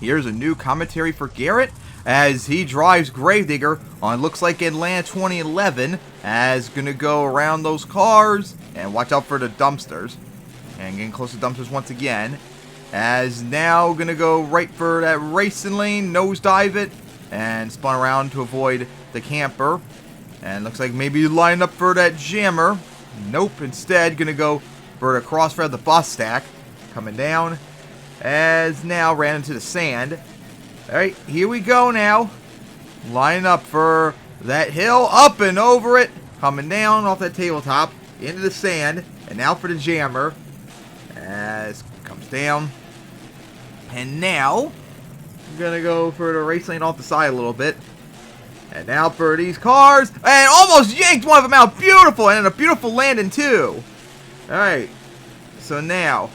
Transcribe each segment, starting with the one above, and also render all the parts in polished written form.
Here's a new commentary for Garrett as he drives Gravedigger on looks like Atlanta 2011, as gonna go around those cars and watch out for the dumpsters. And getting close to dumpsters once again, as now gonna go right for that racing lane, nosedive it, and spun around to avoid the camper. And looks like maybe line up for that jammer. Nope, instead gonna go for the crossfire of the bus stack. Coming down, as now ran into the sand. Alright, here we go now. Lining up for that hill, up and over it. Coming down off that tabletop, into the sand, and now for the jammer. As comes down. And now, I'm gonna go for the race lane off the side a little bit. And now for these cars, and almost yanked one of them out. Beautiful, and a beautiful landing too. Alright, so now,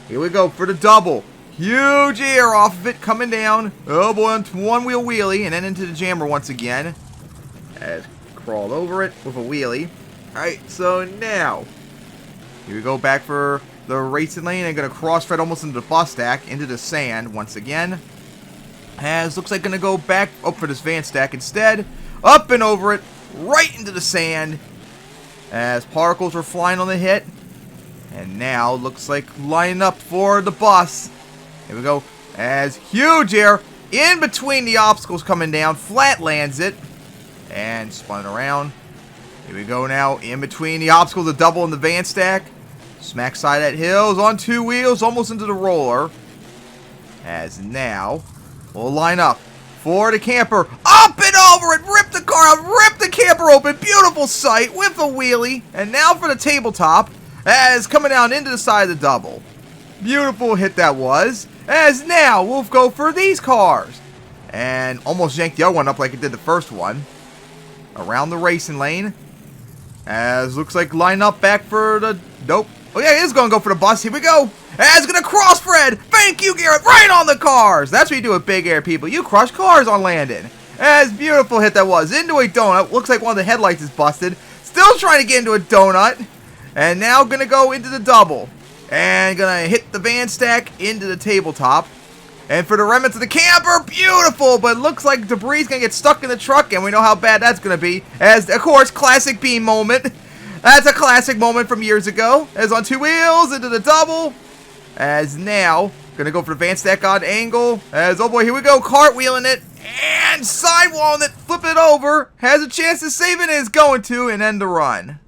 here we go for the double. Huge air off of it, coming down. Oh boy, onto one wheel wheelie, and then into the jammer once again. As crawled over it with a wheelie. Alright, so now, here we go back for the racing lane, and gonna cross-thread almost into the bus stack, into the sand once again. As looks like gonna go back up for this van stack instead. Up and over it, right into the sand. As particles were flying on the hit. And now looks like lining up for the bus. Here we go. As huge air in between the obstacles coming down. Flat lands it. And spun around. Here we go now. In between the obstacles, the double in the van stack. Smack side at hills on two wheels. Almost into the roller. As now, we'll line up for the camper. Up and over it. Rip the car out. Rip the camper open. Beautiful sight with a wheelie. And now for the tabletop. As coming down into the side of the double. Beautiful hit that was. As now we'll go for these cars. And almost yanked the other one up like it did the first one. Around the racing lane. As looks like line up back for the... Nope. Oh yeah, it is going to go for the bus. Here we go. As going to cross Fred. Thank you, Garrett. Right on the cars. That's what you do with big air, people. You crush cars on landing. As beautiful hit that was. Into a donut. Looks like one of the headlights is busted. Still trying to get into a donut. And now going to go into the double. And going to hit the van stack into the tabletop. And for the remnants of the camper, beautiful. But looks like debris is going to get stuck in the truck. And we know how bad that's going to be. As, of course, classic Beam moment. That's a classic moment from years ago. As on two wheels into the double. As now, going to go for the van stack on angle. As, oh boy, here we go. Cartwheeling it. And sidewalling it. Flipping it over. Has a chance to save it and is going to. And end the run.